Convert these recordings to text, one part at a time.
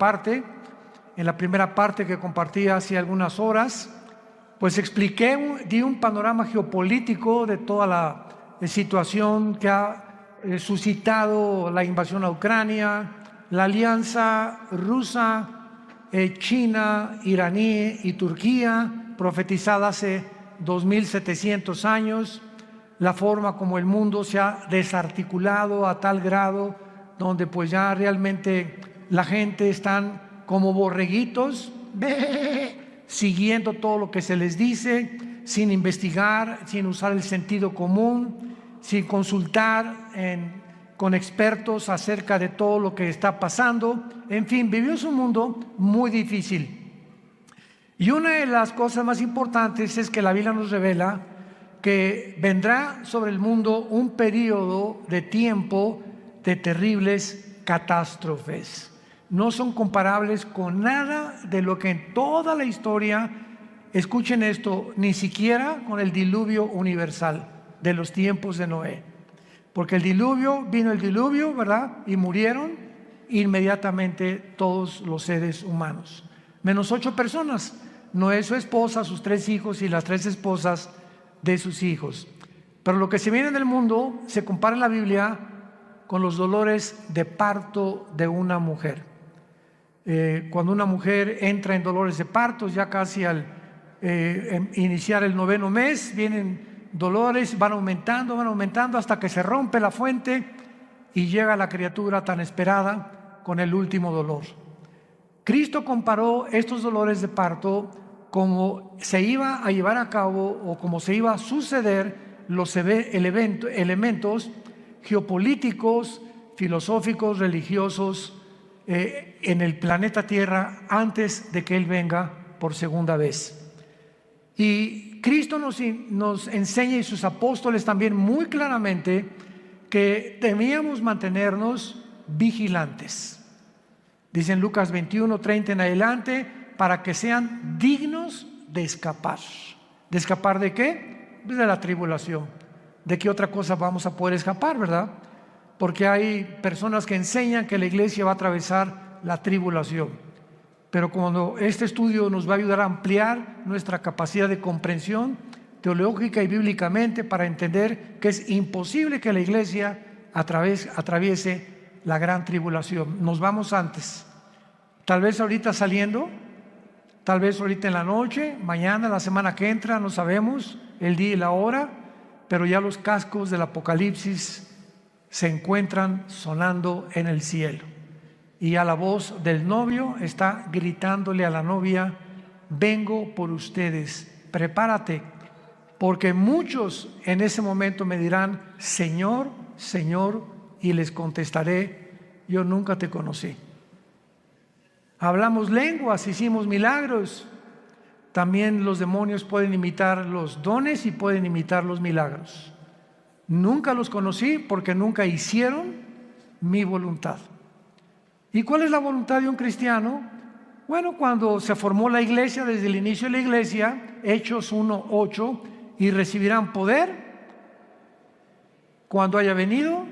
parte. En la primera parte que compartí hace algunas horas, pues expliqué, di un panorama geopolítico de toda la situación que ha suscitado la invasión a Ucrania, la alianza rusa, China, iraní y Turquía, profetizada hace 2700 años, la forma como el mundo se ha desarticulado a tal grado donde pues ya realmente la gente están como borreguitos, siguiendo todo lo que se les dice, sin investigar, sin usar el sentido común, sin consultar con expertos acerca de todo lo que está pasando. En fin, vivimos un mundo muy difícil. Y una de las cosas más importantes es que la Biblia nos revela que vendrá sobre el mundo un periodo de tiempo de terribles catástrofes. No son comparables con nada de lo que en toda la historia, escuchen esto, ni siquiera con el diluvio universal de los tiempos de Noé. Porque vino el diluvio, ¿verdad? Y murieron inmediatamente todos los seres humanos, menos 8 personas, Noé, su esposa, sus 3 hijos y las 3 esposas de sus hijos. Pero lo que se viene del mundo se compara en la Biblia con los dolores de parto de una mujer. Cuando una mujer entra en dolores de parto, ya casi al iniciar el 9º mes, vienen dolores, van aumentando hasta que se rompe la fuente y llega la criatura tan esperada con el último dolor. Cristo comparó estos dolores de parto como se iba a llevar a cabo o como se iba a suceder los elementos geopolíticos, filosóficos, religiosos en el planeta Tierra antes de que Él venga por segunda vez. Y Cristo nos enseña, y sus apóstoles también muy claramente, que debíamos mantenernos vigilantes. Dice en Lucas 21:30 en adelante, para que sean dignos de escapar. ¿De escapar de qué? Pues de la tribulación. ¿De qué otra cosa vamos a poder escapar, verdad? Porque hay personas que enseñan que la iglesia va a atravesar la tribulación. Pero cuando este estudio nos va a ayudar a ampliar nuestra capacidad de comprensión teológica y bíblicamente para entender que es imposible que la iglesia atraviese la gran tribulación. Nos vamos antes. Tal vez ahorita saliendo, tal vez ahorita en la noche, mañana, la semana que entra, no sabemos el día y la hora, pero ya los cascos del Apocalipsis se encuentran sonando en el cielo. Y a la voz del novio está gritándole a la novia: vengo por ustedes, prepárate, porque muchos en ese momento me dirán: Señor, Señor, y les contestaré: yo nunca te conocí. Hablamos lenguas, hicimos milagros. También los demonios pueden imitar los dones y pueden imitar los milagros. Nunca los conocí porque nunca hicieron mi voluntad. ¿Y cuál es la voluntad de un cristiano? Bueno, cuando se formó la iglesia, desde el inicio de la iglesia, Hechos 1:8, y recibirán poder cuando haya venido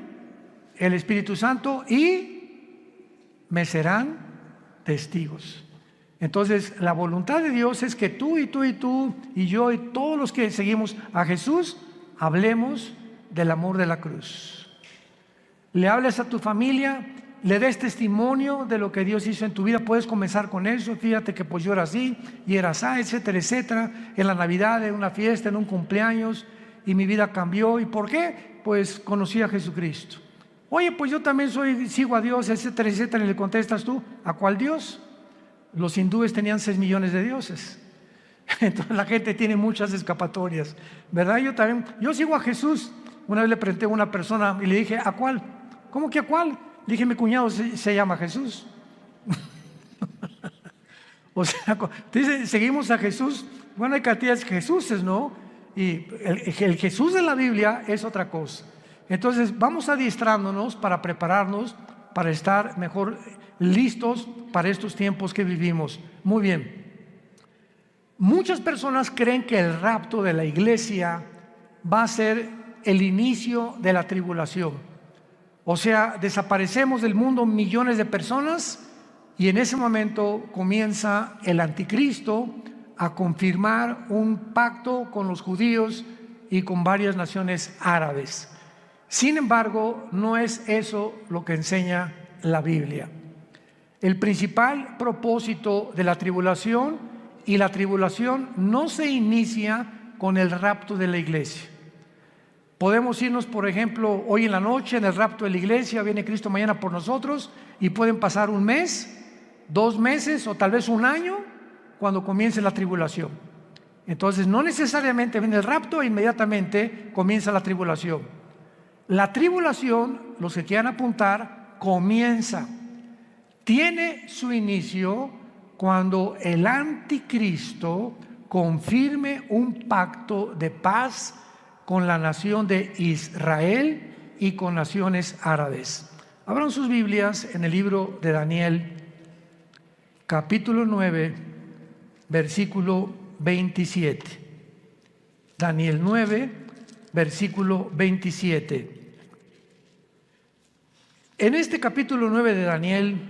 el Espíritu Santo y me serán testigos. Entonces, la voluntad de Dios es que tú y tú y tú y yo y todos los que seguimos a Jesús hablemos del amor de la cruz. Le hables a tu familia, le des testimonio de lo que Dios hizo en tu vida. Puedes comenzar con eso. Fíjate que pues yo era así y era así, etcétera, etcétera. En la Navidad, en una fiesta, en un cumpleaños, y mi vida cambió. ¿Y por qué? Pues conocí a Jesucristo. Oye, pues yo también sigo a Dios, etcétera, etcétera. Y le contestas tú: ¿a cuál Dios? Los hindúes tenían 6 millones de dioses. Entonces la gente tiene muchas escapatorias, ¿verdad? Yo sigo a Jesús. Una vez le pregunté a una persona y le dije: ¿a cuál? ¿Cómo que a cuál? Le dije: mi cuñado se llama Jesús. O sea, dice, seguimos a Jesús. Bueno, hay cantidad de Jesuses, ¿no? Y el Jesús de la Biblia es otra cosa. Entonces vamos adiestrándonos para prepararnos, para estar mejor listos para estos tiempos que vivimos. Muy bien. Muchas personas creen que el rapto de la iglesia va a ser el inicio de la tribulación. O sea, desaparecemos del mundo millones de personas Y en ese momento comienza el anticristo a confirmar un pacto con los judíos y con varias naciones árabes. Sin embargo, no es eso lo que enseña la Biblia. El principal propósito de la tribulación, y la tribulación no se inicia con el rapto de la iglesia. Podemos irnos, por ejemplo, hoy en la noche en el rapto de la iglesia, viene Cristo mañana por nosotros, y pueden pasar un mes, 2 meses o tal vez un año cuando comience la tribulación. Entonces no necesariamente viene el rapto e inmediatamente comienza la tribulación. La tribulación, los que quieran apuntar, comienza, tiene su inicio cuando el anticristo confirme un pacto de paz con la nación de Israel y con naciones árabes. Abran sus Biblias en el libro de Daniel, capítulo 9, versículo 27. Daniel 9, versículo 27. En este capítulo 9 de Daniel,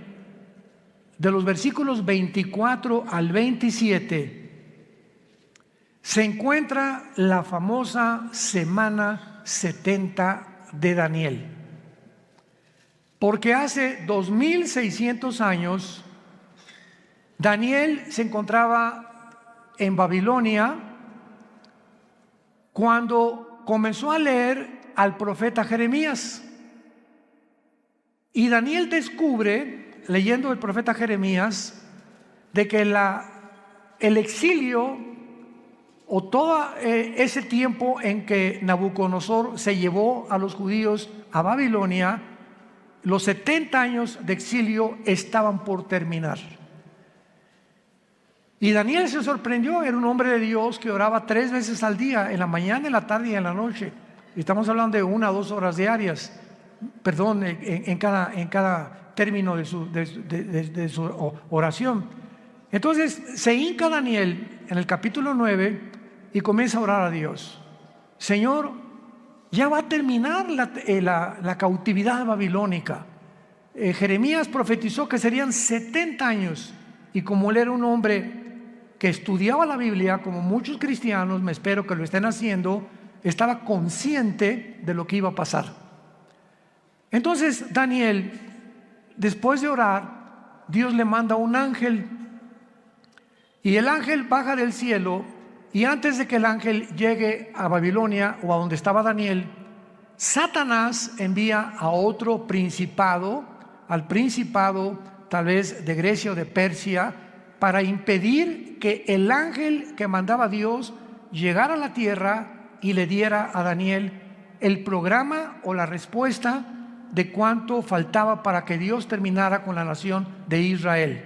de los versículos 24 al 27, se encuentra la famosa semana 70 de Daniel. Porque hace 2600 años, Daniel se encontraba en Babilonia cuando comenzó a leer al profeta Jeremías. Y Daniel descubre, leyendo el profeta Jeremías, de que el exilio o todo ese tiempo en que Nabucodonosor se llevó a los judíos a Babilonia, los 70 años de exilio estaban por terminar. Y Daniel se sorprendió, era un hombre de Dios que oraba 3 veces al día, en la mañana, en la tarde y en la noche. Estamos hablando de 1 a 2 horas diarias, perdón, en cada término de su oración. Entonces se hinca Daniel en el capítulo 9 y comienza a orar a Dios. Señor, ya va a terminar la cautividad babilónica. Jeremías profetizó que serían 70 años, y como él era un hombre que estudiaba la Biblia, como muchos cristianos, me espero que lo estén haciendo, estaba consciente de lo que iba a pasar. Entonces Daniel, después de orar, Dios le manda un ángel, y el ángel baja del cielo, y antes de que el ángel llegue a Babilonia o a donde estaba Daniel, Satanás envía a otro principado, al principado tal vez de Grecia o de Persia, para impedir que el ángel que mandaba Dios llegara a la tierra y le diera a Daniel el programa o la respuesta de cuánto faltaba para que Dios terminara con la nación de Israel.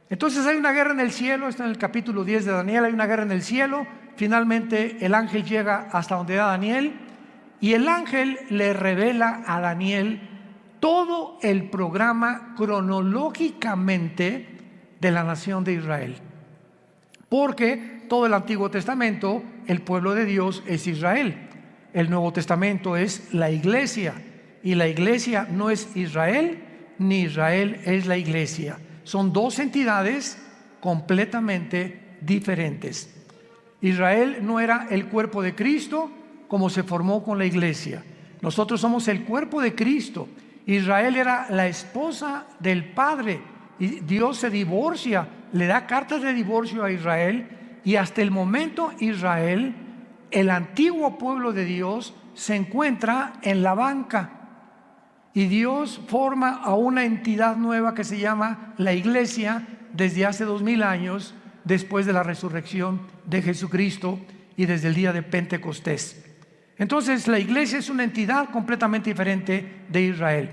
Entonces hay una guerra en el cielo, está en el capítulo 10 de Daniel, hay una guerra en el cielo. Finalmente el ángel llega hasta donde era Daniel, y el ángel le revela a Daniel todo el programa cronológicamente de la nación de Israel. Porque todo el Antiguo Testamento, el pueblo de Dios es Israel. El Nuevo Testamento es la iglesia, y la iglesia no es Israel, ni Israel es la iglesia. Son 2 entidades completamente diferentes. Israel no era el cuerpo de Cristo como se formó con la iglesia. Nosotros somos el cuerpo de Cristo. Israel era la esposa del Padre, y Dios se divorcia, le da cartas de divorcio a Israel, y hasta el momento Israel, el antiguo pueblo de Dios, se encuentra en la banca. Y Dios forma a una entidad nueva que se llama la iglesia desde hace 2000 años, después de la resurrección de Jesucristo y desde el día de Pentecostés. Entonces la iglesia es una entidad completamente diferente de Israel.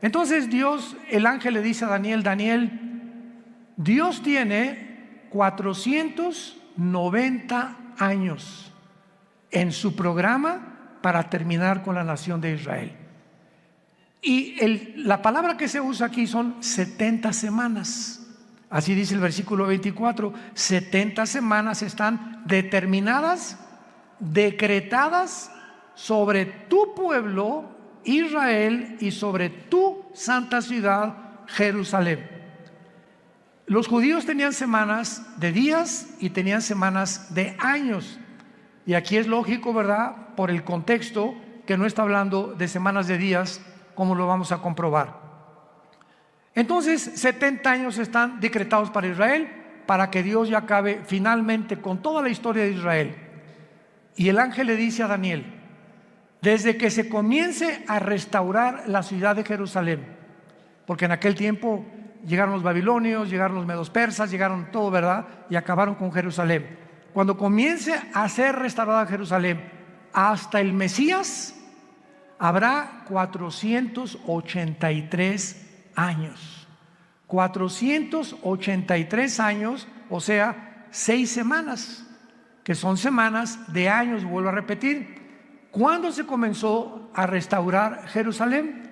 Entonces Dios, el ángel le dice a Daniel: Daniel, Dios tiene 490 años en su programa para terminar con la nación de Israel. Y la palabra que se usa aquí son 70 semanas. Así dice el versículo 24. 70 semanas están determinadas, decretadas sobre tu pueblo Israel y sobre tu santa ciudad Jerusalén. Los judíos tenían semanas de días y tenían semanas de años. Y aquí es lógico, ¿verdad?, por el contexto, que no está hablando de semanas de días, como lo vamos a comprobar. Entonces, 70 años están decretados para Israel, para que Dios ya acabe finalmente con toda la historia de Israel. Y el ángel le dice a Daniel: desde que se comience a restaurar la ciudad de Jerusalén, porque en aquel tiempo llegaron los babilonios, llegaron los medos persas, llegaron todo, ¿verdad?, y acabaron con Jerusalén. Cuando comience a ser restaurada Jerusalén hasta el Mesías, habrá 483 años. 483 años, o sea, 6 semanas, que son semanas de años, vuelvo a repetir. ¿Cuándo se comenzó a restaurar Jerusalén?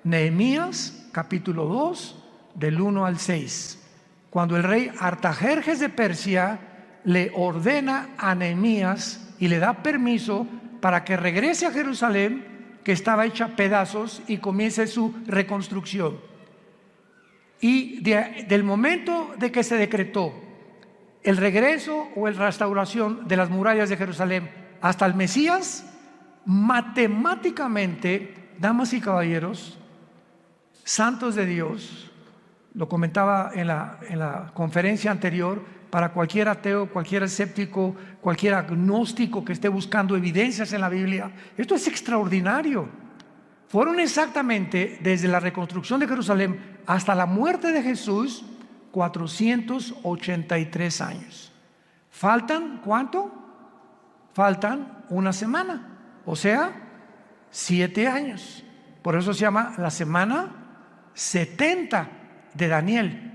Nehemías, capítulo 2, del 1 al 6. Cuando el rey Artajerjes de Persia le ordena a Nehemías y le da permiso para que regrese a Jerusalén, que estaba hecha a pedazos, y comience su reconstrucción. Y del momento de que se decretó el regreso o la restauración de las murallas de Jerusalén hasta el Mesías, matemáticamente, damas y caballeros, santos de Dios, lo comentaba en la conferencia anterior, para cualquier ateo, cualquier escéptico, cualquier agnóstico que esté buscando evidencias en la Biblia, esto es extraordinario. Fueron exactamente, desde la reconstrucción de Jerusalén hasta la muerte de Jesús, 483 años. ¿Faltan cuánto? Faltan una semana, o sea, 7 años. Por eso se llama la semana 70 de Daniel.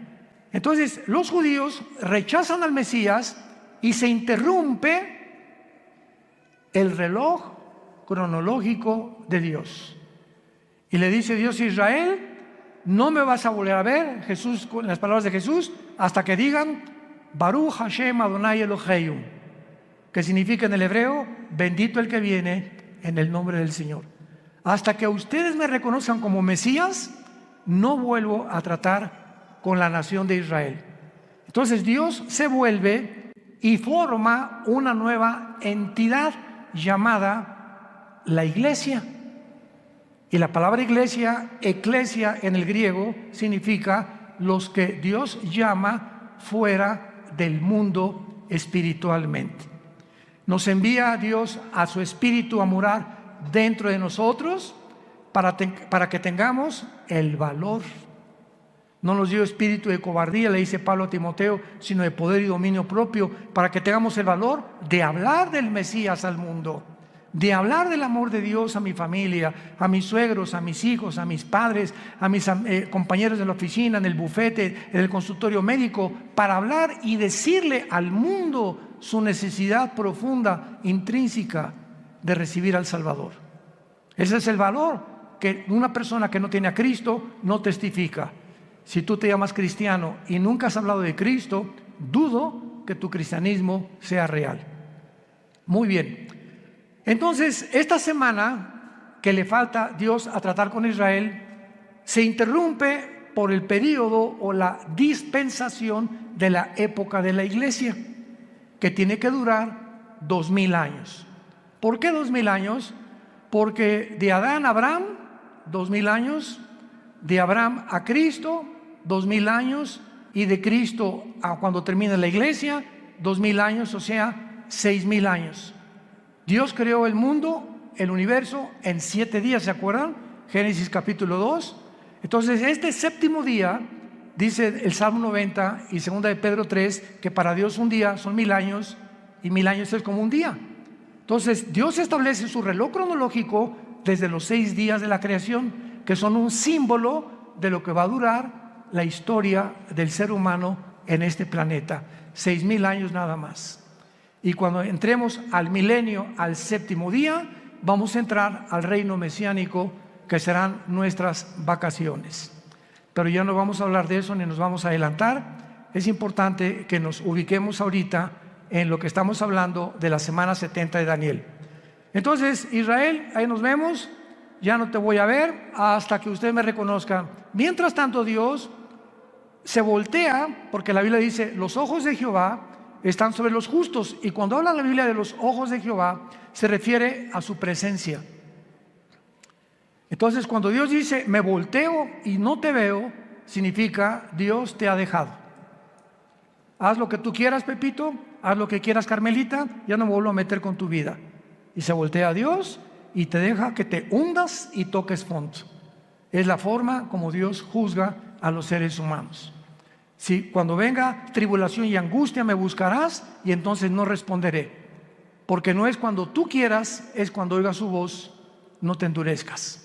Entonces, los judíos rechazan al Mesías y se interrumpe el reloj cronológico de Dios. Y le dice Dios a Israel: no me vas a volver a ver, Jesús, con las palabras de Jesús, hasta que digan Baruch Hashem Adonai Eloheinu, que significa en el hebreo: bendito el que viene en el nombre del Señor. Hasta que ustedes me reconozcan como Mesías, no vuelvo a tratar con la nación de Israel. Entonces Dios se vuelve y forma una nueva entidad llamada la iglesia. Y la palabra iglesia, eclesia en el griego, significa los que Dios llama fuera del mundo espiritualmente. Nos envía a Dios a su espíritu a morar dentro de nosotros para que tengamos el valor. No nos dio espíritu de cobardía, le dice Pablo a Timoteo, sino de poder y dominio propio, para que tengamos el valor de hablar del Mesías al mundo, de hablar del amor de Dios a mi familia, a mis suegros, a mis hijos, a mis padres, a mis compañeros de la oficina, en el bufete, en el consultorio médico, para hablar y decirle al mundo su necesidad profunda, intrínseca, de recibir al Salvador. Ese es el valor que una persona que no tiene a Cristo no testifica. Si tú te llamas cristiano y nunca has hablado de Cristo, dudo que tu cristianismo sea real. Muy bien. Entonces, esta semana que le falta Dios a tratar con Israel, se interrumpe por el periodo o la dispensación de la época de la iglesia, que tiene que durar 2000 años. ¿Por qué 2000 años? Porque de Adán a Abraham, 2000 años, de Abraham a Cristo, 2000 años, y de Cristo a cuando termine la iglesia, 2000 años, o sea, 6000 años. Dios creó el mundo, el universo, en 7 días, ¿se acuerdan? Génesis capítulo 2. Entonces, este séptimo día, dice el Salmo 90 y 2 de Pedro 3, que para Dios un día son 1000 años, y 1000 años es como un día. Entonces, Dios establece su reloj cronológico desde los 6 días de la creación, que son un símbolo de lo que va a durar la historia del ser humano en este planeta. 6000 años nada más. Y cuando entremos al milenio, al séptimo día, vamos a entrar al reino mesiánico, que serán nuestras vacaciones. Pero ya no vamos a hablar de eso ni nos vamos a adelantar. Es importante que nos ubiquemos ahorita en lo que estamos hablando de la semana 70 de Daniel. Entonces, Israel, ahí nos vemos. Ya no te voy a ver hasta que ustedes me reconozcan. Mientras tanto, Dios se voltea, porque la Biblia dice, los ojos de Jehová están sobre los justos. Y cuando habla la Biblia de los ojos de Jehová, se refiere a su presencia. Entonces, cuando Dios dice, me volteo y no te veo, significa, Dios te ha dejado. Haz lo que tú quieras, Pepito, haz lo que quieras, Carmelita, ya no me vuelvo a meter con tu vida. Y se voltea a Dios y te deja que te hundas y toques fondo. Es la forma como Dios juzga a los seres humanos. Si cuando venga tribulación y angustia me buscarás, y entonces no responderé, porque no es cuando tú quieras, es cuando oigas su voz, no te endurezcas.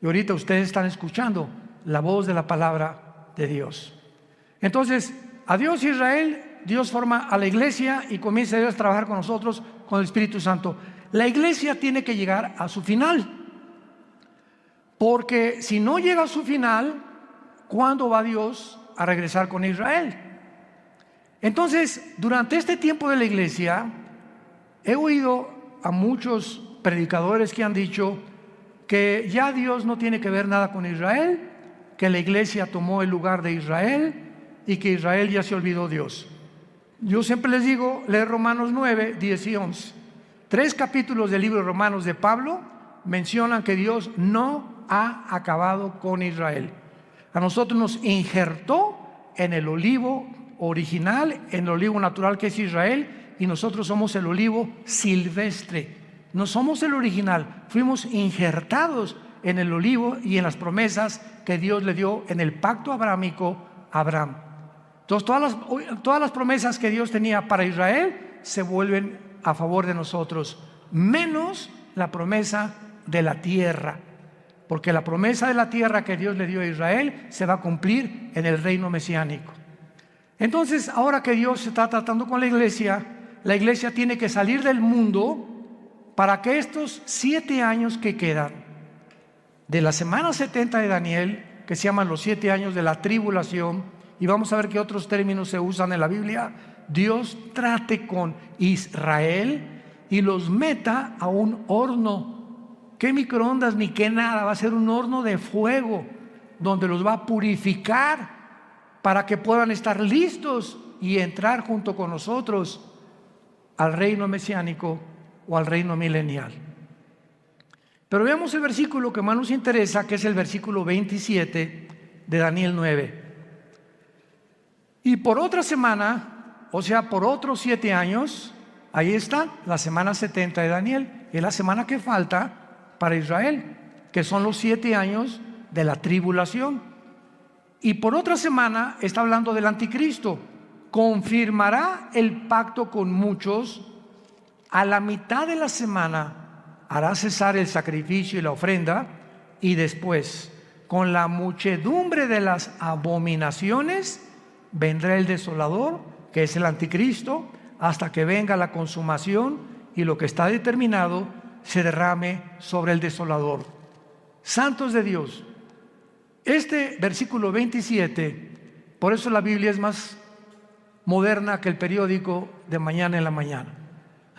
Y ahorita ustedes están escuchando la voz de la palabra de Dios. Entonces, a Dios y Israel, Dios forma a la iglesia y comienza Dios a trabajar con nosotros, con el Espíritu Santo. La iglesia tiene que llegar a su final, porque si no llega a su final, ¿cuándo va Dios a regresar con Israel? Entonces, durante este tiempo de la iglesia, he oído a muchos predicadores que han dicho que ya Dios no tiene que ver nada con Israel, que la iglesia tomó el lugar de Israel y que Israel ya se olvidó de Dios. Yo siempre les digo, leer Romanos 9, 10 y 11. 3 capítulos del libro de Romanos de Pablo mencionan que Dios no ha acabado con Israel. A nosotros nos injertó en el olivo original, en el olivo natural que es Israel, y nosotros somos el olivo silvestre. No somos el original, fuimos injertados en el olivo y en las promesas que Dios le dio en el pacto abrahámico a Abraham. Entonces todas las promesas que Dios tenía para Israel se vuelven a favor de nosotros, menos la promesa de la tierra, porque la promesa de la tierra que Dios le dio a Israel se va a cumplir en el reino mesiánico. Entonces, ahora que Dios se está tratando con la iglesia tiene que salir del mundo para que estos 7 años que quedan de la semana 70 de Daniel, que se llaman los 7 años de la tribulación, y vamos a ver qué otros términos se usan en la Biblia, Dios trate con Israel y los meta a un horno. ¿Qué microondas ni qué nada? Va a ser un horno de fuego donde los va a purificar para que puedan estar listos y entrar junto con nosotros al reino mesiánico o al reino milenial. Pero veamos el versículo que más nos interesa, que es el versículo 27 de Daniel 9. Y por otra semana, o sea, por otros 7 años, ahí está la semana 70 de Daniel, es la semana que falta para Israel, que son los 7 años de la tribulación. Y por otra semana está hablando del anticristo. Confirmará el pacto con muchos. A la mitad de la semana hará cesar el sacrificio y la ofrenda, y después, con la muchedumbre de las abominaciones, vendrá el desolador, que es el anticristo, hasta que venga la consumación y lo que está determinado se derrame sobre el desolador. Santos de Dios, este versículo 27, por eso la Biblia es más moderna que el periódico de mañana en la mañana.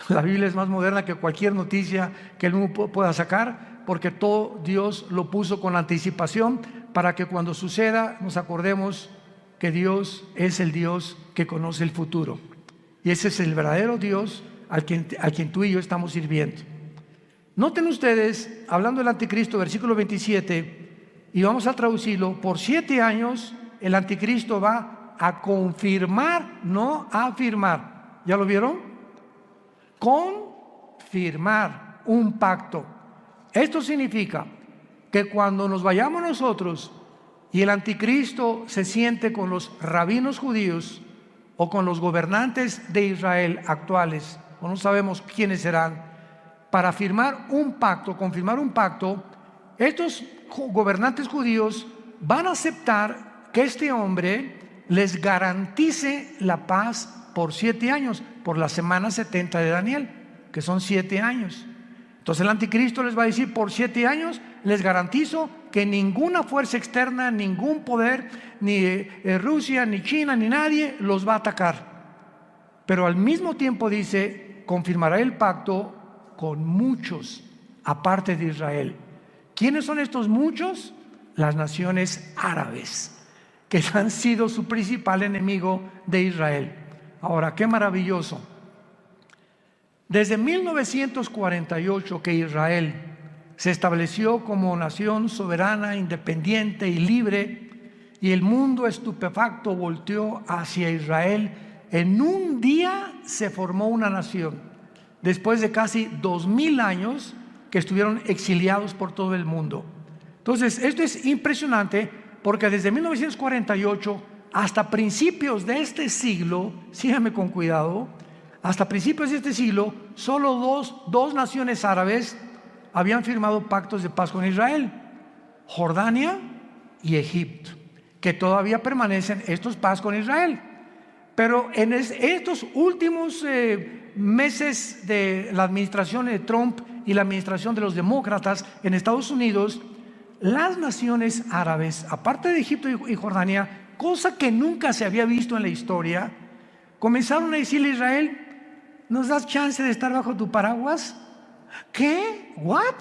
La Biblia es más moderna que cualquier noticia que el mundo pueda sacar, porque todo Dios lo puso con anticipación para que cuando suceda nos acordemos que Dios es el Dios que conoce el futuro. Y ese es el verdadero Dios a quien tú y yo estamos sirviendo. Noten ustedes, hablando del anticristo, versículo 27, y vamos a traducirlo, por 7 años el anticristo va a confirmar, no a afirmar. ¿Ya lo vieron? Confirmar un pacto. Esto significa que cuando nos vayamos nosotros y el anticristo se siente con los rabinos judíos o con los gobernantes de Israel actuales, o no sabemos quiénes serán, para firmar un pacto, confirmar un pacto, estos gobernantes judíos van a aceptar que este hombre les garantice la paz por 7 años, por la semana 70 de Daniel, que son 7 años. Entonces el anticristo les va a decir, por 7 años les garantizo que ninguna fuerza externa, ningún poder, ni Rusia, ni China, ni nadie los va a atacar. Pero al mismo tiempo dice, confirmará el pacto con muchos, aparte de Israel. ¿Quiénes son estos muchos? Las naciones árabes. que han sido su principal enemigo de Israel. Ahora, qué maravilloso. Desde 1948 que Israel se estableció como nación soberana, independiente y libre, y el mundo estupefacto volteó hacia Israel, en un día se formó una nación, después de casi 2000 años que estuvieron exiliados por todo el mundo. Entonces, esto es impresionante, porque desde 1948 hasta principios de este siglo, síganme con cuidado, hasta principios de este siglo, solo dos naciones árabes habían firmado pactos de paz con Israel: Jordania y Egipto, que todavía permanecen estos paz con Israel. Pero en estos últimos meses de la administración de Trump y la administración de los demócratas en Estados Unidos, las naciones árabes, aparte de Egipto y Jordania, cosa que nunca se había visto en la historia, comenzaron a decirle a Israel: ¿nos das chance de estar bajo tu paraguas? ¿Qué? ¿What?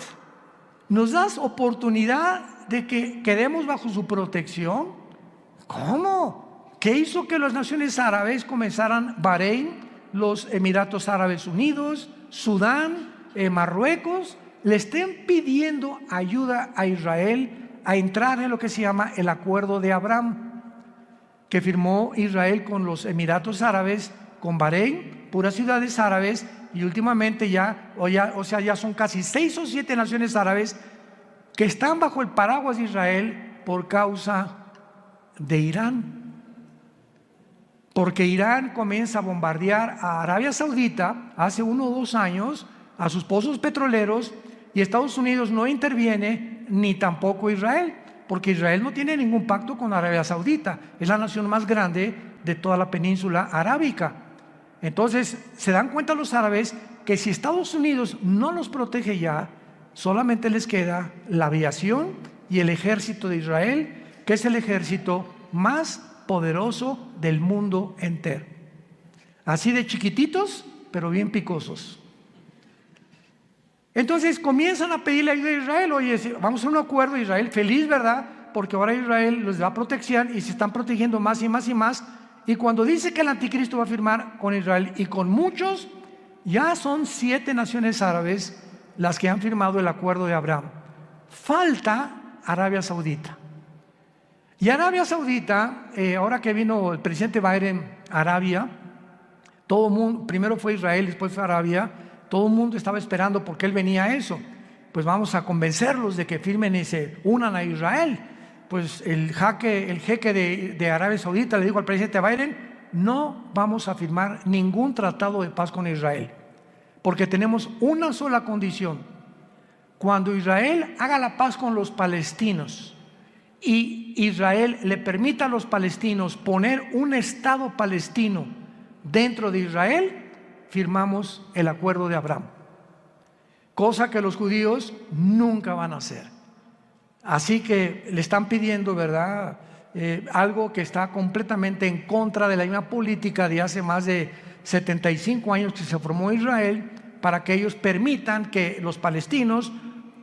¿Nos das oportunidad de que quedemos bajo su protección? ¿Cómo? ¿Qué hizo que las naciones árabes comenzaran? Bahrein, los Emiratos Árabes Unidos, Sudán, Marruecos, le estén pidiendo ayuda a Israel a entrar en lo que se llama el Acuerdo de Abraham, que firmó Israel con los Emiratos Árabes, con Bahrein, puras ciudades árabes, y últimamente ya son casi 6 o 7 naciones árabes que están bajo el paraguas de Israel por causa de Irán. Porque Irán comienza a bombardear a Arabia Saudita hace 1 o 2 años, a sus pozos petroleros, y Estados Unidos no interviene, ni tampoco Israel, porque Israel no tiene ningún pacto con Arabia Saudita, es la nación más grande de toda la península arábica. Entonces se dan cuenta los árabes que si Estados Unidos no los protege ya, solamente les queda la aviación y el ejército de Israel, que es el ejército más poderoso del mundo entero. Así de chiquititos, pero bien picosos. Entonces comienzan a pedirle ayuda a Israel. Oye, vamos a un acuerdo. Israel feliz, ¿verdad? Porque ahora Israel les da protección y se están protegiendo más y más y más. Y cuando dice que el anticristo va a firmar con Israel y con muchos, ya son 7 naciones árabes las que han firmado el Acuerdo de Abraham. Falta Arabia Saudita. Y Arabia Saudita, ahora que vino el presidente Biden a Arabia, todo el mundo, primero fue Israel, después fue Arabia, todo el mundo estaba esperando porque él venía a eso. Pues vamos a convencerlos de que firmen y se unan a Israel. Pues el jeque de Arabia Saudita le dijo al presidente Biden: no vamos a firmar ningún tratado de paz con Israel, porque tenemos una sola condición: cuando Israel haga la paz con los palestinos y Israel le permita a los palestinos poner un estado palestino dentro de Israel, firmamos el Acuerdo de Abraham, cosa que los judíos nunca van a hacer. Así que le están pidiendo, ¿verdad? Algo que está completamente en contra de la misma política de hace más de 75 años que se formó Israel, para que ellos permitan que los palestinos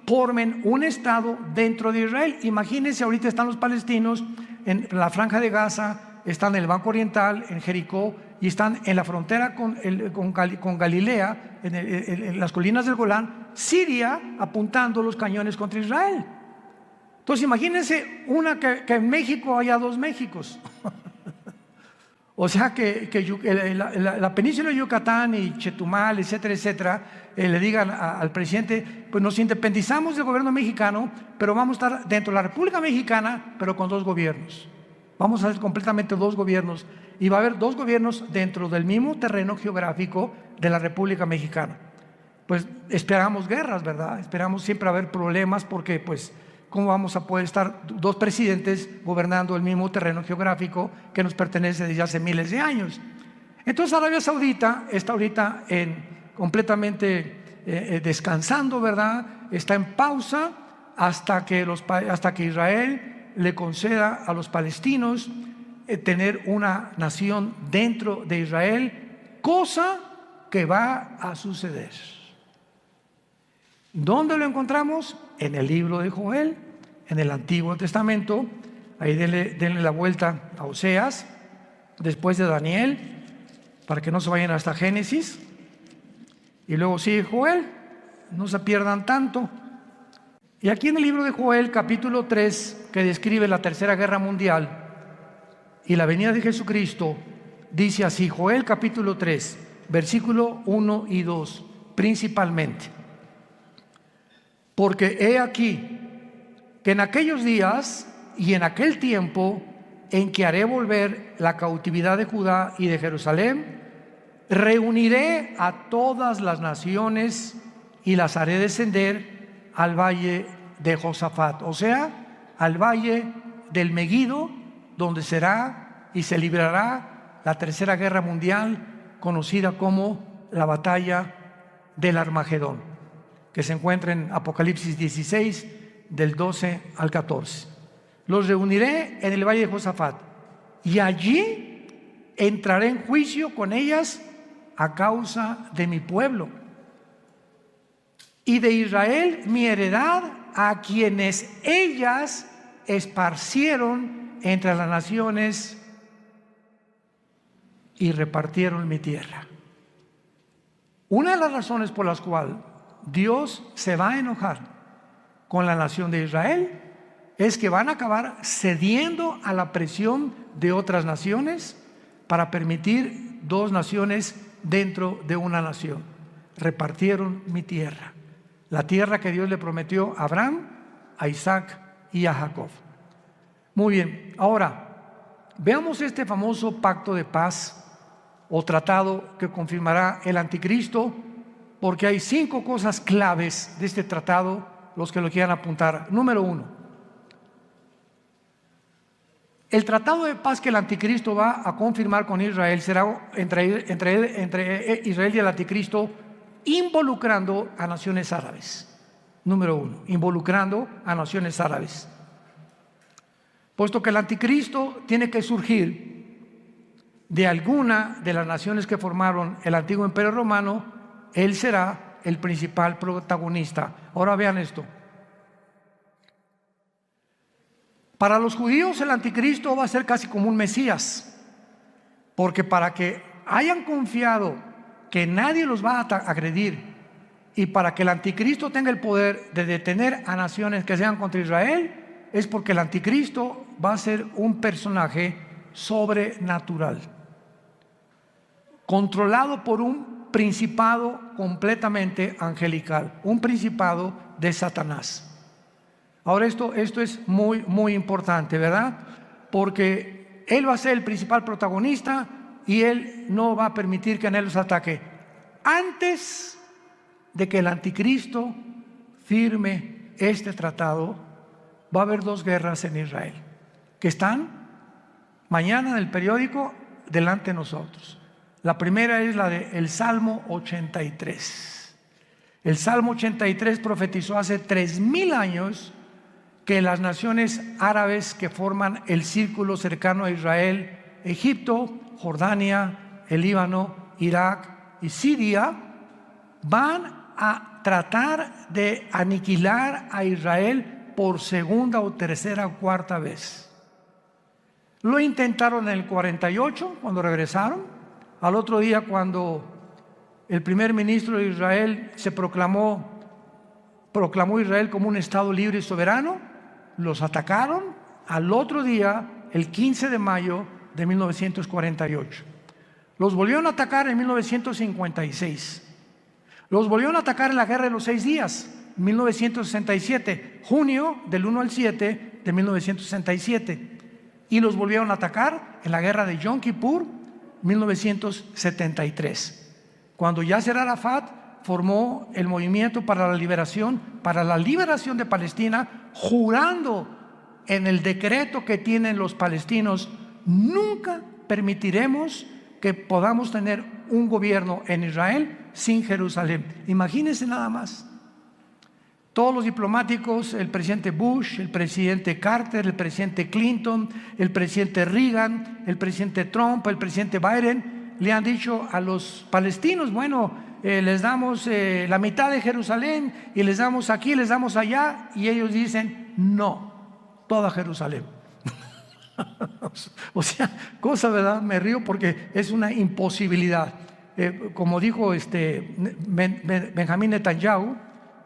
formen un estado dentro de Israel. Imagínense, ahorita están los palestinos en la Franja de Gaza, están en el Banco Oriental, en Jericó, y están en la frontera con Galilea, en las colinas del Golán, Siria, apuntando los cañones contra Israel. Entonces imagínense que en México haya 2 Méxicos. O sea que la península de Yucatán y Chetumal, etcétera, etcétera, le digan al presidente: pues nos independizamos del gobierno mexicano, pero vamos a estar dentro de la República Mexicana, pero con 2 gobiernos. Vamos a hacer completamente 2 gobiernos, y va a haber 2 gobiernos dentro del mismo terreno geográfico de la República Mexicana. Pues esperamos guerras, ¿verdad? Esperamos siempre haber problemas, porque pues ¿cómo vamos a poder estar 2 presidentes gobernando el mismo terreno geográfico que nos pertenece desde hace miles de años? Entonces Arabia Saudita está ahorita completamente descansando, ¿verdad? Está en pausa hasta que Israel le conceda a los palestinos tener una nación dentro de Israel, cosa que va a suceder. ¿Dónde lo encontramos? En el libro de Joel, en el Antiguo Testamento. Ahí denle la vuelta a Oseas, después de Daniel, para que no se vayan hasta Génesis. Y luego sigue Joel, no se pierdan tanto. Y aquí en el libro de Joel, capítulo 3, que describe la Tercera Guerra Mundial y la venida de Jesucristo, dice así, Joel capítulo 3, versículo 1 y 2, principalmente. Porque he aquí que en aquellos días y en aquel tiempo en que haré volver la cautividad de Judá y de Jerusalén, reuniré a todas las naciones y las haré descender al valle de Josafat, o sea, al valle del Meguido, donde será y se librará la Tercera Guerra Mundial, conocida como la batalla del Armagedón, que se encuentra en Apocalipsis 16, del 12 al 14. Los reuniré en el valle de Josafat, y allí entraré en juicio con ellas a causa de mi pueblo y de Israel, mi heredad, a quienes ellas esparcieron entre las naciones y repartieron mi tierra. Una de las razones por las cuales Dios se va a enojar con la nación de Israel es que van a acabar cediendo a la presión de otras naciones para permitir dos naciones dentro de una nación. Repartieron mi tierra, la tierra que Dios le prometió a Abraham, a Isaac y a Jacob. Muy bien, ahora veamos este famoso pacto de paz o tratado que confirmará el anticristo, porque hay 5 cosas claves de este tratado, los que lo quieran apuntar. Número 1, el tratado de paz que el anticristo va a confirmar con Israel será entre Israel y el anticristo, involucrando a naciones árabes. Número 1, involucrando a naciones árabes. Puesto que el anticristo tiene que surgir de alguna de las naciones que formaron el antiguo imperio romano, él será el principal protagonista. Ahora vean esto. Para los judíos el anticristo va a ser casi como un Mesías, porque para que hayan confiado que nadie los va a agredir y para que el anticristo tenga el poder de detener a naciones que sean contra Israel, es porque el anticristo va a ser un personaje sobrenatural, controlado por un principado completamente angelical, un principado de Satanás. Ahora esto es muy importante, ¿verdad? Porque él va a ser el principal protagonista y él no va a permitir que nadie los ataque. Antes de que el anticristo firme este tratado, va a haber 2 guerras en Israel, que están mañana en el periódico delante de nosotros. La primera es la del Salmo 83. El Salmo 83 profetizó hace 3000 años que las naciones árabes que forman el círculo cercano a Israel, Egipto, Jordania, el Líbano, Irak y Siria, van a tratar de aniquilar a Israel por segunda o tercera o cuarta vez. Lo intentaron en el 48 cuando regresaron. Al otro día, cuando el primer ministro de Israel proclamó Israel como un estado libre y soberano, los atacaron al otro día, el 15 de mayo de 1948. Los volvieron a atacar en 1956. Los volvieron a atacar en la Guerra de los 6 días, 1967, junio del 1 al 7 de 1967. Y los volvieron a atacar en la Guerra de Yom Kippur, 1973. Cuando Yasser Arafat formó el movimiento para la liberación de Palestina, jurando en el decreto que tienen los palestinos: nunca permitiremos que podamos tener un gobierno en Israel sin Jerusalén. Imagínense nada más. Todos los diplomáticos, el presidente Bush, el presidente Carter, el presidente Clinton, el presidente Reagan, el presidente Trump, el presidente Biden, le han dicho a los palestinos: bueno, les damos la mitad de Jerusalén y les damos aquí, les damos allá, y ellos dicen: no, toda Jerusalén. O sea, cosa, ¿verdad? Me río porque es una imposibilidad. Como dijo Benjamín Netanyahu,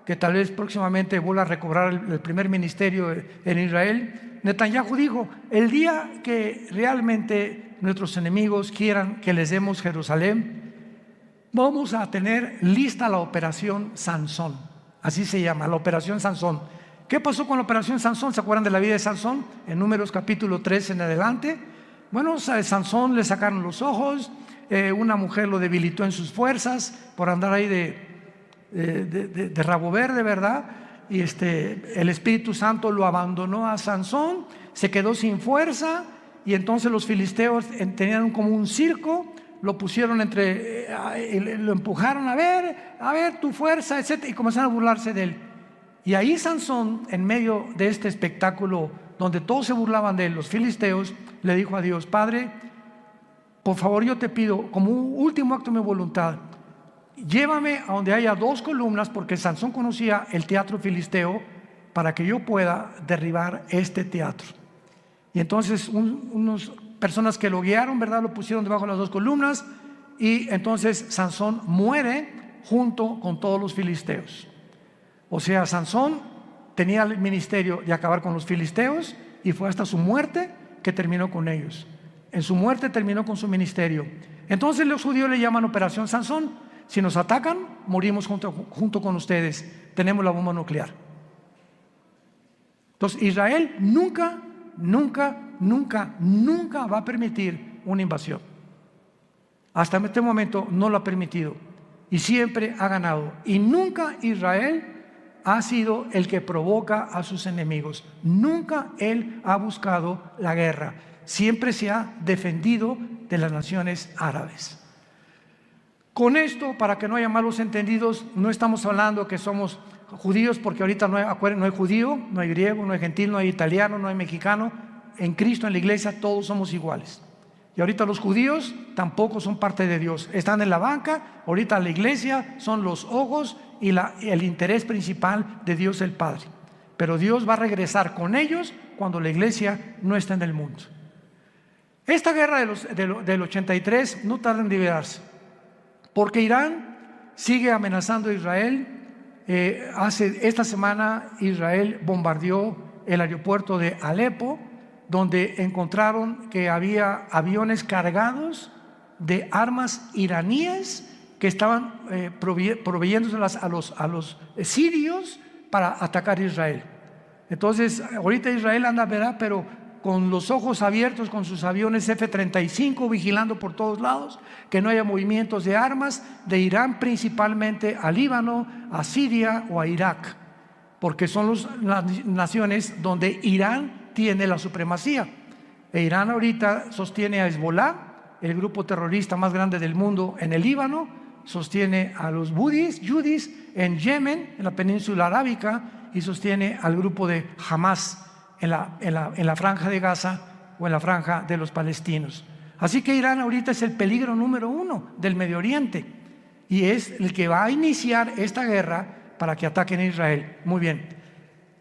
que tal vez próximamente vuelva a recobrar el primer ministerio en Israel. Netanyahu dijo: el día que realmente nuestros enemigos quieran que les demos Jerusalén, vamos a tener lista la operación Sansón. Así se llama, la operación Sansón. ¿Qué pasó con la operación Sansón? ¿Se acuerdan de la vida de Sansón? En Números capítulo 3 en adelante. Bueno, a Sansón le sacaron los ojos, una mujer lo debilitó en sus fuerzas por andar ahí de rabo verde, ¿verdad? Y el Espíritu Santo lo abandonó a Sansón, se quedó sin fuerza, y entonces los filisteos tenían como un circo, lo pusieron lo empujaron, a ver tu fuerza, etc., y comenzaron a burlarse de él. Y ahí Sansón, en medio de este espectáculo donde todos se burlaban de él, los filisteos, le dijo a Dios: Padre, por favor, yo te pido, como un último acto de mi voluntad, llévame a donde haya 2 columnas, porque Sansón conocía el teatro filisteo, para que yo pueda derribar este teatro. Y entonces unas personas que lo guiaron, ¿verdad?, lo pusieron debajo de las 2 columnas, y entonces Sansón muere junto con todos los filisteos. O sea, Sansón tenía el ministerio de acabar con los filisteos, y fue hasta su muerte que terminó con ellos. En su muerte terminó con su ministerio. Entonces los judíos le llaman Operación Sansón. Si nos atacan, morimos junto con ustedes. Tenemos la bomba nuclear. Entonces Israel nunca va a permitir una invasión. Hasta este momento no lo ha permitido, y siempre ha ganado. Y nunca Israel ha sido el que provoca a sus enemigos. Nunca él ha buscado la guerra. Siempre se ha defendido de las naciones árabes. Con esto, para que no haya malos entendidos, no estamos hablando que somos judíos, porque ahorita no hay judío, no hay griego, no hay gentil, no hay italiano, no hay mexicano. En Cristo, en la iglesia, todos somos iguales. Y ahorita los judíos tampoco son parte de Dios. Están en la banca. Ahorita la iglesia son los ojos y el interés principal de Dios el Padre. Pero Dios va a regresar con ellos cuando la iglesia no está en el mundo. Esta guerra del 83 no tarda en liberarse, porque Irán sigue amenazando a Israel. Esta semana Israel bombardeó el aeropuerto de Alepo, donde encontraron que había aviones cargados de armas iraníes que estaban proveyéndoselas a los sirios para atacar a Israel. Entonces ahorita Israel anda, ¿verdad?, pero con los ojos abiertos, con sus aviones F-35 vigilando por todos lados que no haya movimientos de armas de Irán, principalmente a Líbano, a Siria o a Irak, porque son las naciones donde Irán tiene la supremacía. Irán ahorita sostiene a Hezbollah, el grupo terrorista más grande del mundo en el Líbano, sostiene a los Houthis en Yemen, en la península arábica, y sostiene al grupo de Hamas en la franja de Gaza o en la franja de los palestinos. Así que Irán ahorita es el peligro número 1 del Medio Oriente, y es el que va a iniciar esta guerra para que ataquen a Israel. Muy bien.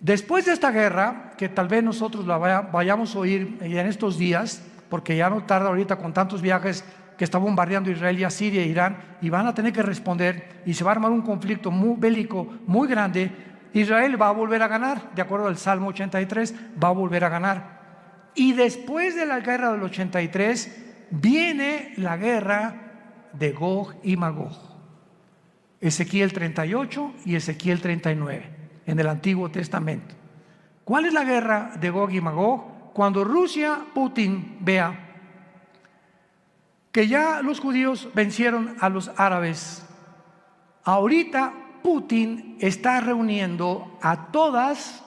Después de esta guerra, que tal vez nosotros la vayamos a oír en estos días, porque ya no tarda ahorita con tantos viajes que está bombardeando Israel y a Siria e Irán, y van a tener que responder, y se va a armar un conflicto bélico muy grande. Israel va a volver a ganar, de acuerdo al Salmo 83, va a volver a ganar. Y después de la guerra del 83 viene la guerra de Gog y Magog. Ezequiel 38 y Ezequiel 39 en el Antiguo Testamento. ¿Cuál es la guerra de Gog y Magog? Cuando Rusia, Putin, vea que ya los judíos vencieron a los árabes, ahorita Putin está reuniendo a todas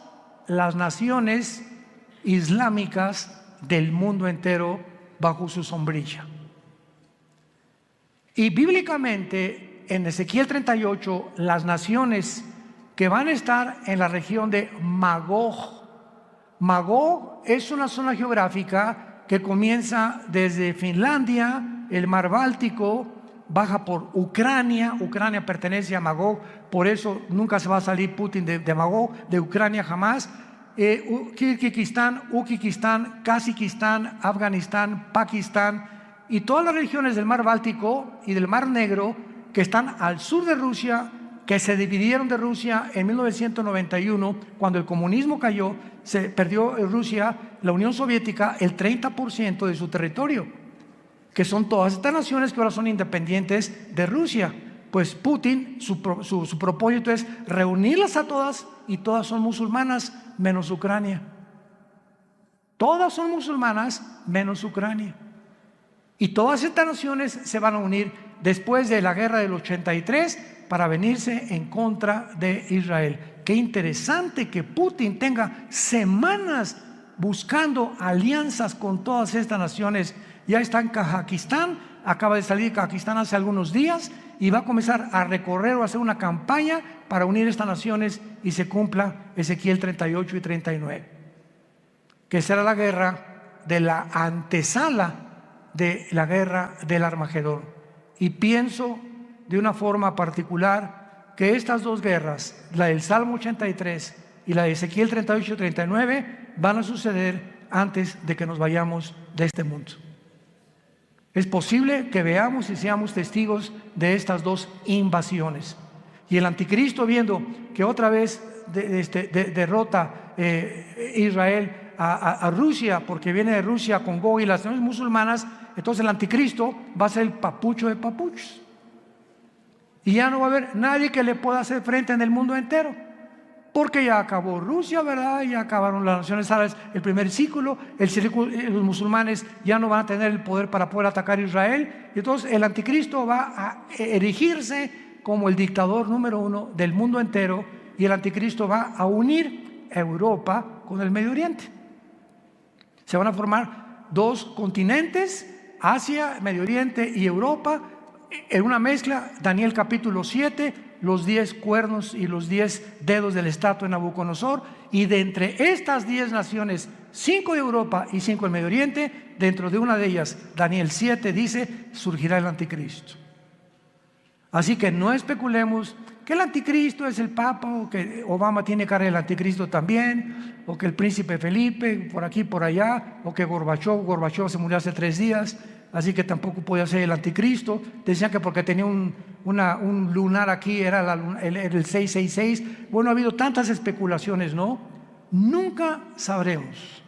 las naciones islámicas del mundo entero bajo su sombrilla. Y bíblicamente, en Ezequiel 38, las naciones que van a estar en la región de Magog. Magog es una zona geográfica que comienza desde Finlandia, el mar Báltico, baja por Ucrania. Ucrania pertenece a Magog, por eso nunca se va a salir Putin de Magog, de Ucrania jamás. Kirguistán, Uzbekistán, Kazajistán, Afganistán, Pakistán y todas las regiones del mar Báltico y del mar Negro que están al sur de Rusia, que se dividieron de Rusia en 1991, cuando el comunismo cayó, se perdió en Rusia, la Unión Soviética, el 30% de su territorio, que son todas estas naciones que ahora son independientes de Rusia. Pues Putin, su propósito es reunirlas a todas, y todas son musulmanas, menos Ucrania. Todas son musulmanas, menos Ucrania. Y todas estas naciones se van a unir después de la guerra del 83 para venirse en contra de Israel. Qué interesante que Putin tenga semanas buscando alianzas con todas estas naciones. Ya está en Kazajistán, acaba de salir de Kazajistán hace algunos días y va a comenzar a recorrer o a hacer una campaña para unir estas naciones y se cumpla Ezequiel 38 y 39, que será la guerra de la antesala de la guerra del Armagedón. Y pienso de una forma particular que estas dos guerras, la del Salmo 83 y la de Ezequiel 38 y 39, van a suceder antes de que nos vayamos de este mundo. Es posible que veamos y seamos testigos de estas dos invasiones. Y el anticristo, viendo que otra vez derrota Israel a Rusia, porque viene de Rusia con Gog y las naciones musulmanas, entonces el anticristo va a ser el papucho de papuchos. Y ya no va a haber nadie que le pueda hacer frente en el mundo entero, porque ya acabó Rusia, ¿verdad? Ya acabaron las naciones árabes, el primer círculo, los musulmanes ya no van a tener el poder para poder atacar a Israel. Y entonces el anticristo va a erigirse como el dictador número uno del mundo entero, y el anticristo va a unir a Europa con el Medio Oriente. Se van a formar dos continentes, Asia, Medio Oriente y Europa, en una mezcla. Daniel capítulo 7, los 10 cuernos y los 10 dedos de la estatua de Nabucodonosor, y de entre estas 10 naciones, 5 de Europa y 5 del Medio Oriente, dentro de una de ellas, Daniel 7 dice, surgirá el anticristo. Así que no especulemos que el anticristo es el Papa, o que Obama tiene cara del anticristo también, o que el príncipe Felipe por aquí por allá, o que Gorbachov se murió hace 3 días, así que tampoco podía ser el anticristo. Decían que porque tenía un lunar aquí era el 666. Bueno, ha habido tantas especulaciones, ¿no? Nunca sabremos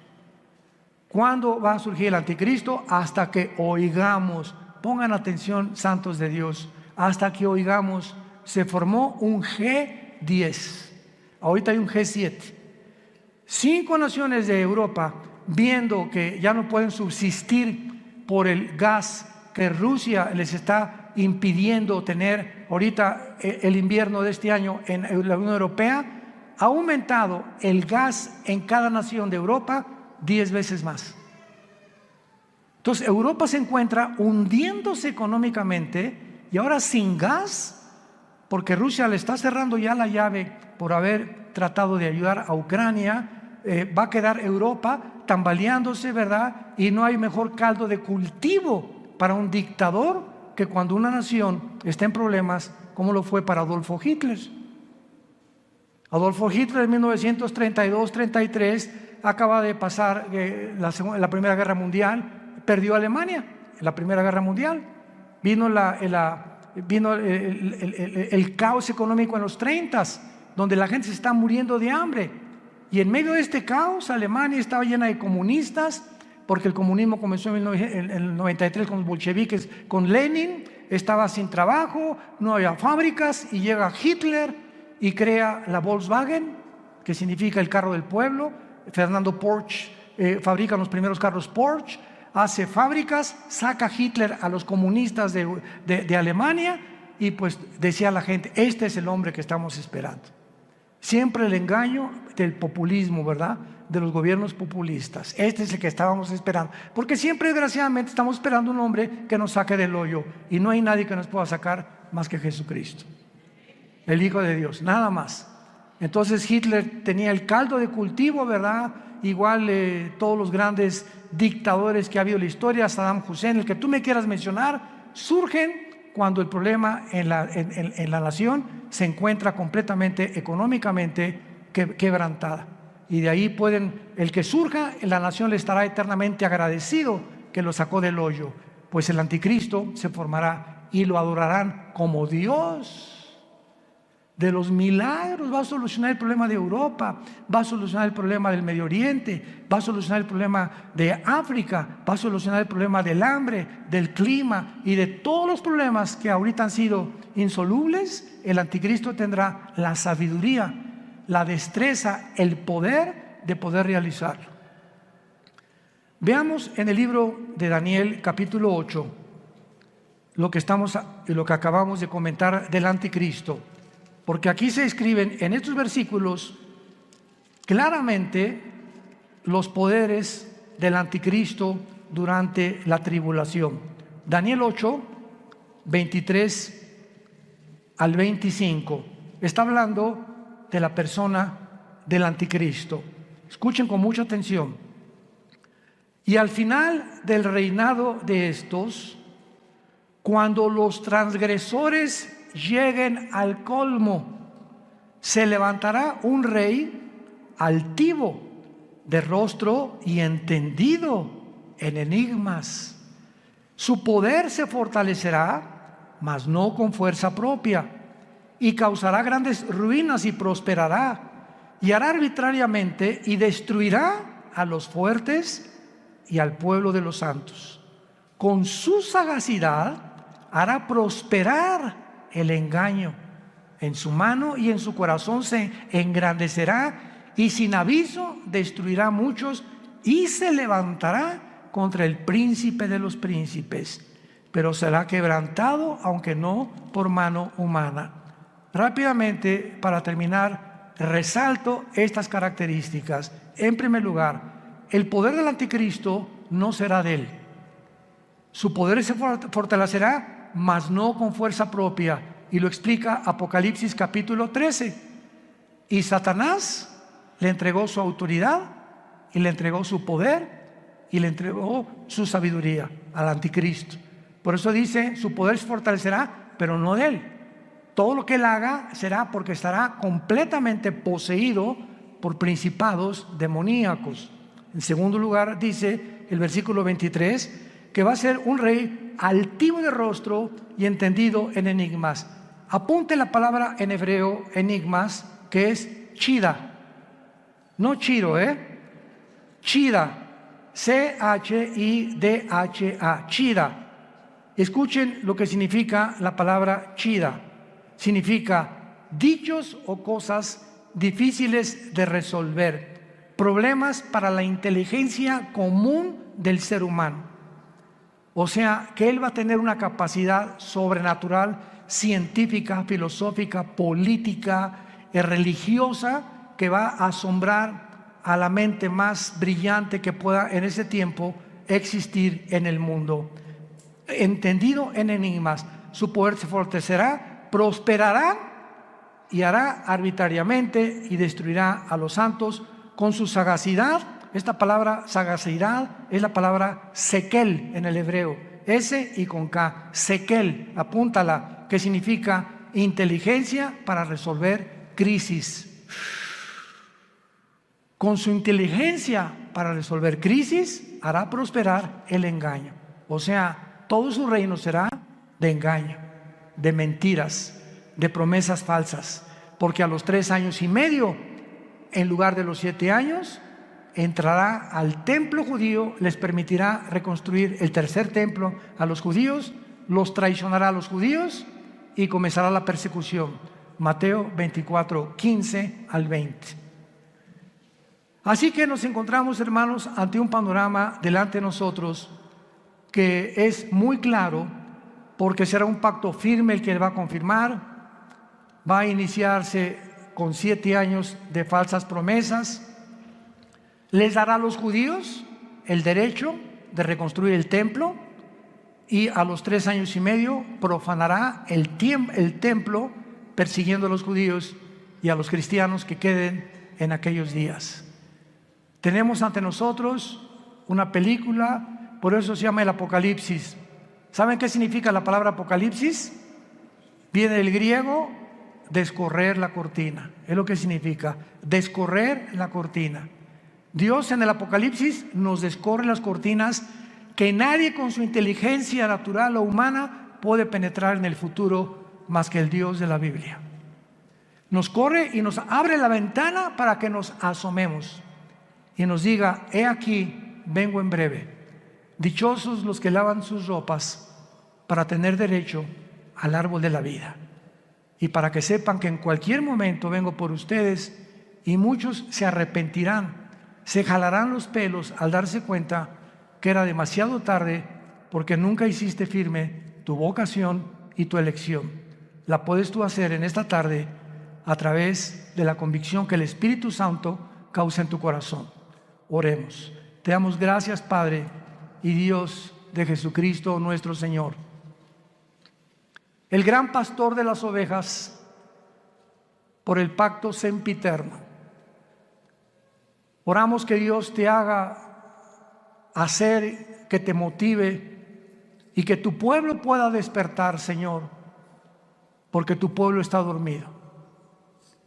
cuándo va a surgir el anticristo hasta que oigamos. Pongan atención, santos de Dios, hasta que oigamos. Se formó un G10, ahorita hay un G7. 5 naciones de Europa, viendo que ya no pueden subsistir por el gas que Rusia les está impidiendo tener ahorita el invierno de este año en la Unión Europea, ha aumentado el gas en cada nación de Europa 10 veces más. Entonces Europa se encuentra hundiéndose económicamente, y ahora sin gas, porque Rusia le está cerrando ya la llave por haber tratado de ayudar a Ucrania. Va a quedar Europa tambaleándose, ¿verdad? Y no hay mejor caldo de cultivo para un dictador que cuando una nación está en problemas, como lo fue para Adolfo Hitler. Adolfo Hitler en 1932-33 acaba de pasar la Primera Guerra Mundial, perdió Alemania en la Primera Guerra Mundial. Vino el caos económico en los 30s, donde la gente se está muriendo de hambre. Y en medio de este caos, Alemania estaba llena de comunistas, porque el comunismo comenzó en el 93 con los bolcheviques, con Lenin. Estaba sin trabajo, no había fábricas, y llega Hitler y crea la Volkswagen, que significa el carro del pueblo. Fernando Porsche fabrica los primeros carros Porsche, hace fábricas, saca Hitler a los comunistas de Alemania, y pues decía a la gente, este es el hombre que estamos esperando. Siempre el engaño del populismo, ¿verdad? De los gobiernos populistas. Este es el que estábamos esperando, porque siempre desgraciadamente estamos esperando un hombre que nos saque del hoyo, y no hay nadie que nos pueda sacar más que Jesucristo, el Hijo de Dios, nada más. Entonces Hitler tenía el caldo de cultivo, ¿verdad? Igual todos los grandes dictadores que ha habido en la historia, Saddam Hussein, el que tú me quieras mencionar, surgen cuando el problema en la nación se encuentra completamente económicamente quebrantada. y de ahí el que surja en la nación le estará eternamente agradecido que lo sacó del hoyo, pues el anticristo se formará y lo adorarán como Dios. De los milagros va a solucionar el problema de Europa, va a solucionar el problema del Medio Oriente, va a solucionar el problema de África, va a solucionar el problema del hambre, del clima y de todos los problemas que ahorita han sido insolubles. El anticristo tendrá la sabiduría, la destreza, el poder de poder realizarlo. Veamos en el libro de Daniel capítulo 8 lo que acabamos de comentar del anticristo. Porque aquí se escriben en estos versículos claramente los poderes del anticristo durante la tribulación. Daniel 8, 23 al 25. Está hablando de la persona del anticristo. Escuchen con mucha atención. Y al final del reinado de estos, cuando los transgresores lleguen al colmo, se levantará un rey altivo, de rostro y entendido en enigmas. Su poder se fortalecerá, mas no con fuerza propia, y causará grandes ruinas y prosperará, y hará arbitrariamente y destruirá a los fuertes y al pueblo de los santos. Con su sagacidad hará prosperar el engaño. En su mano y en su corazón se engrandecerá, y sin aviso destruirá a muchos, y se levantará contra el príncipe de los príncipes, pero será quebrantado, aunque no por mano humana. Rápidamente, para terminar, resalto estas características. En primer lugar, el poder del anticristo no será de él. Su poder se fortalecerá, mas no con fuerza propia, y lo explica Apocalipsis capítulo 13. Y Satanás le entregó su autoridad, y le entregó su poder, y le entregó su sabiduría al anticristo. Por eso dice, su poder se fortalecerá, pero no de él. Todo lo que él haga será porque estará completamente poseído por principados demoníacos. En segundo lugar, dice el versículo 23, que va a ser un rey altivo de rostro y entendido en enigmas. Apunte la palabra en hebreo, enigmas, que es chida. No chiro, chida. C-H-I-D-H-A. Chida. Escuchen lo que significa la palabra chida. Significa dichos o cosas difíciles de resolver, problemas para la inteligencia común del ser humano. O sea, que él va a tener una capacidad sobrenatural, científica, filosófica, política, religiosa, que va a asombrar a la mente más brillante que pueda en ese tiempo existir en el mundo. Entendido en enigmas, su poder se fortalecerá, prosperará y hará arbitrariamente y destruirá a los santos con su sagacidad. Esta palabra sagacidad es la palabra sekel en el hebreo, S y con K, sekel, apúntala, que significa inteligencia para resolver crisis. Con su inteligencia para resolver crisis hará prosperar el engaño. O sea, todo su reino será de engaño, de mentiras, de promesas falsas, porque a los 3 años y medio, en lugar de los 7 años, entrará al templo judío, les permitirá reconstruir el tercer templo a los judíos, los traicionará a los judíos y comenzará la persecución. Mateo 24, 15 al 20. Así que nos encontramos, hermanos, ante un panorama delante de nosotros que es muy claro, porque será un pacto firme el que va a confirmar. Va a iniciarse con 7 años de falsas promesas. Les dará a los judíos el derecho de reconstruir el templo, y a los 3 años y medio profanará el templo, persiguiendo a los judíos y a los cristianos que queden en aquellos días. Tenemos ante nosotros una película, por eso se llama el Apocalipsis. ¿Saben qué significa la palabra Apocalipsis? Viene del griego descorrer la cortina. Es lo que significa, descorrer la cortina. Dios en el Apocalipsis nos descorre las cortinas que nadie con su inteligencia natural o humana puede penetrar en el futuro más que el Dios de la Biblia. Nos corre y nos abre la ventana para que nos asomemos y nos diga: he aquí, vengo en breve. Dichosos los que lavan sus ropas para tener derecho al árbol de la vida, y para que sepan que en cualquier momento vengo por ustedes, y muchos se arrepentirán, se jalarán los pelos al darse cuenta que era demasiado tarde, porque nunca hiciste firme tu vocación y tu elección. La puedes tú hacer en esta tarde a través de la convicción que el Espíritu Santo causa en tu corazón. Oremos. Te damos gracias, Padre y Dios de Jesucristo nuestro Señor, el gran pastor de las ovejas, por el pacto sempiterno. Oramos que Dios te haga hacer, que te motive y que tu pueblo pueda despertar, Señor, porque tu pueblo está dormido.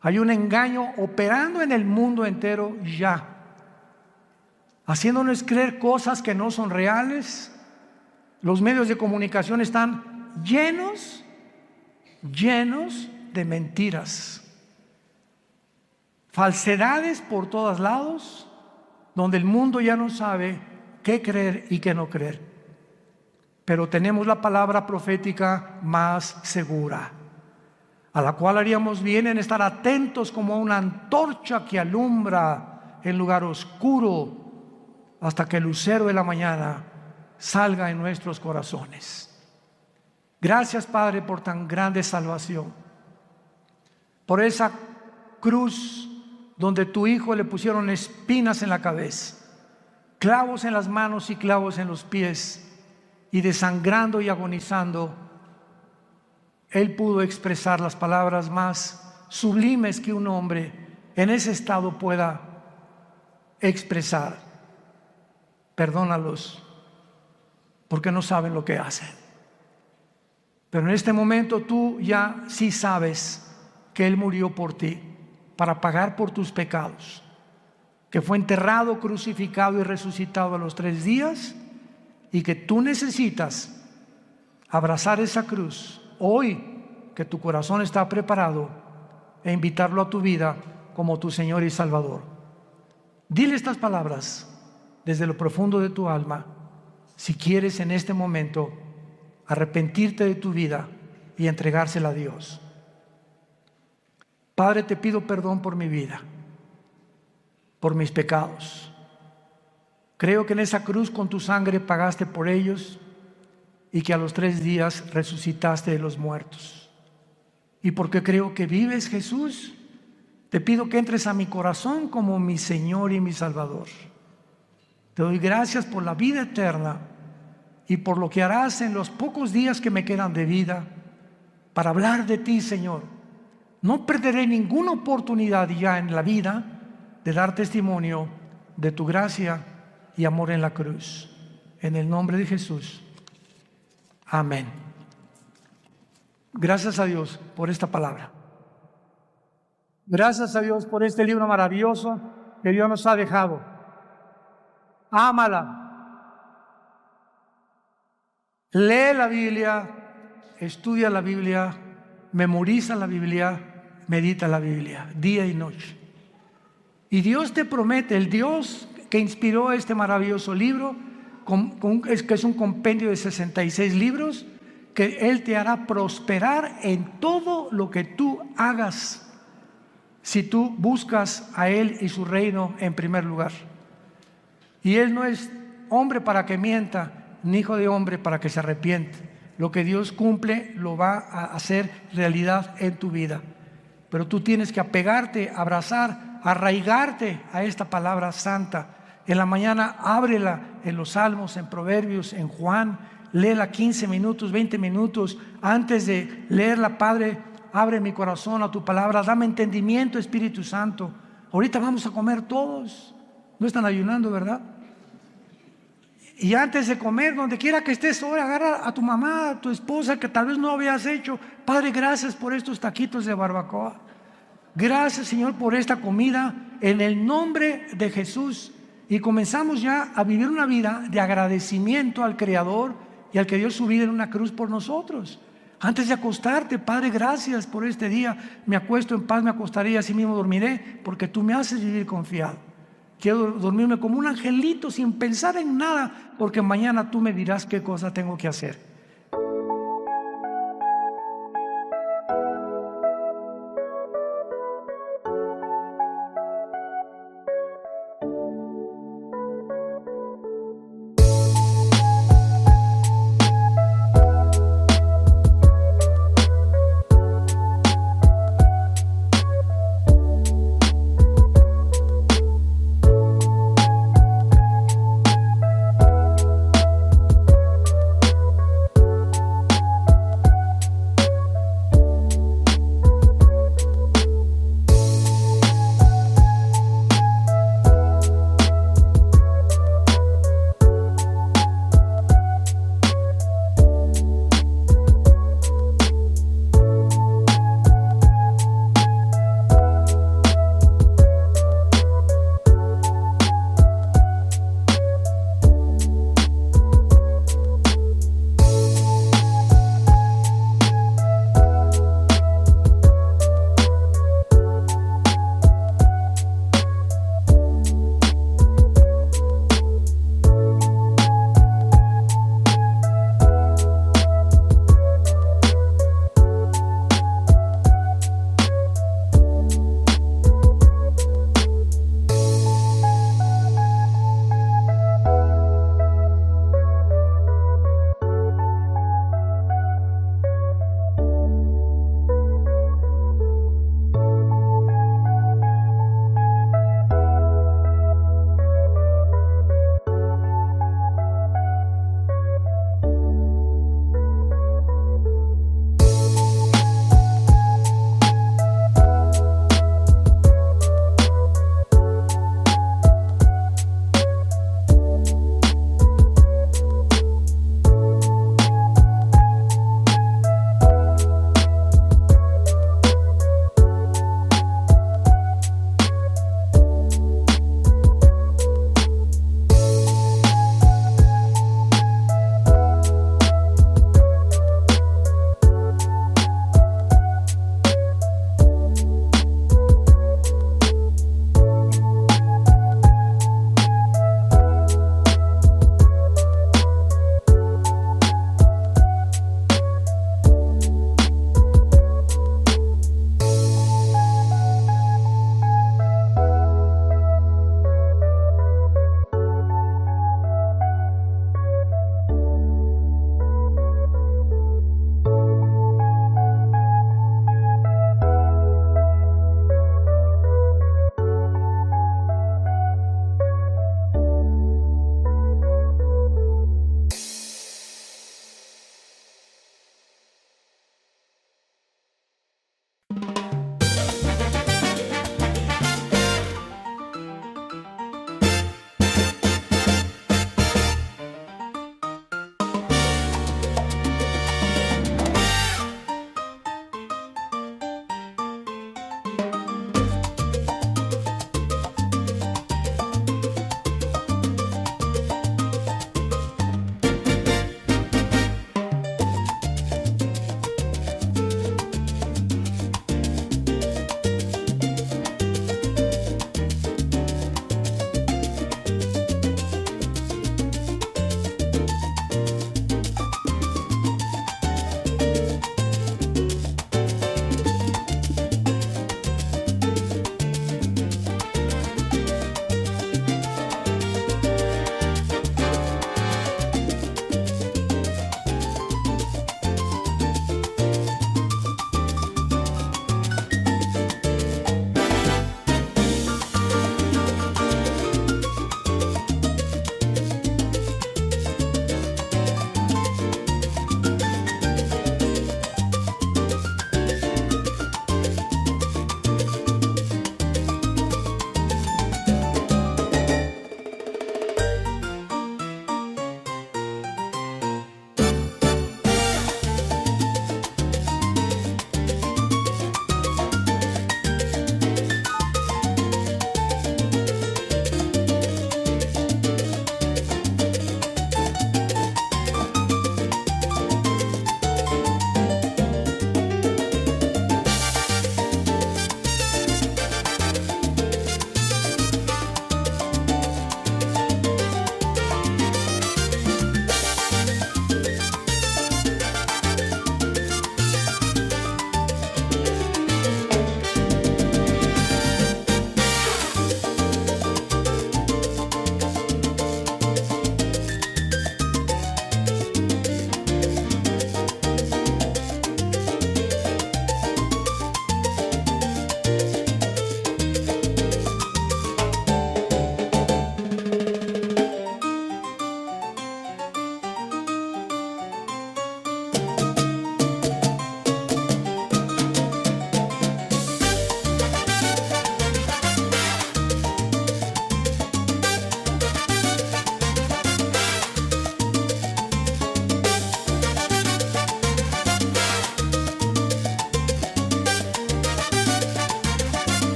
Hay un engaño operando en el mundo entero ya, haciéndonos creer cosas que no son reales. Los medios de comunicación están llenos de mentiras, falsedades por todos lados, donde el mundo ya no sabe qué creer y qué no creer. Pero tenemos la palabra profética más segura, a la cual haríamos bien en estar atentos como una antorcha que alumbra en lugar oscuro, hasta que el lucero de la mañana salga en nuestros corazones. Gracias, Padre, por tan grande salvación, por esa cruz donde tu Hijo le pusieron espinas en la cabeza, clavos en las manos y clavos en los pies, y desangrando y agonizando, Él pudo expresar las palabras más sublimes que un hombre en ese estado pueda expresar: perdónalos, porque no saben lo que hacen. Pero en este momento tú ya sí sabes que Él murió por ti, para pagar por tus pecados, que fue enterrado, crucificado y resucitado a los 3 días, y que tú necesitas abrazar esa cruz hoy, que tu corazón está preparado, e invitarlo a tu vida como tu Señor y Salvador. Dile estas palabras desde lo profundo de tu alma, si quieres en este momento arrepentirte de tu vida y entregársela a Dios. Padre, te pido perdón por mi vida, por mis pecados. Creo que en esa cruz con tu sangre pagaste por ellos, y que a los 3 días resucitaste de los muertos. Y porque creo que vives, Jesús, te pido que entres a mi corazón como mi Señor y mi Salvador. Te doy gracias por la vida eterna y por lo que harás en los pocos días que me quedan de vida para hablar de ti, Señor. No perderé ninguna oportunidad ya en la vida de dar testimonio de tu gracia y amor en la cruz. En el nombre de Jesús. Amén. Gracias a Dios por esta palabra. Gracias a Dios por este libro maravilloso que Dios nos ha dejado. Ámala. Lee la Biblia, estudia la Biblia, memoriza la Biblia, medita la Biblia, día y noche. Y Dios te promete, el Dios que inspiró este maravilloso libro, que es un compendio de 66 libros, que Él te hará prosperar en todo lo que tú hagas, si tú buscas a Él y su reino en primer lugar. Y Él no es hombre para que mienta, ni hijo de hombre para que se arrepiente. Lo que Dios cumple lo va a hacer realidad en tu vida. Pero tú tienes que apegarte, abrazar, arraigarte a esta palabra santa. En la mañana ábrela en los Salmos, en Proverbios, en Juan. Léela 15 minutos, 20 minutos. Antes de leerla, Padre, abre mi corazón a tu palabra. Dame entendimiento, Espíritu Santo. Ahorita vamos a comer todos. No están ayunando, ¿verdad? Y antes de comer, donde quiera que estés, ahora agarra a tu mamá, a tu esposa, que tal vez no habías hecho. Padre, gracias por estos taquitos de barbacoa. Gracias, Señor, por esta comida, en el nombre de Jesús. Y comenzamos ya a vivir una vida de agradecimiento al Creador y al que dio su vida en una cruz por nosotros. Antes de acostarte, Padre, gracias por este día. Me acuesto en paz, me acostaré y así mismo dormiré, porque tú me haces vivir confiado. Quiero dormirme como un angelito sin pensar en nada, porque mañana tú me dirás qué cosa tengo que hacer.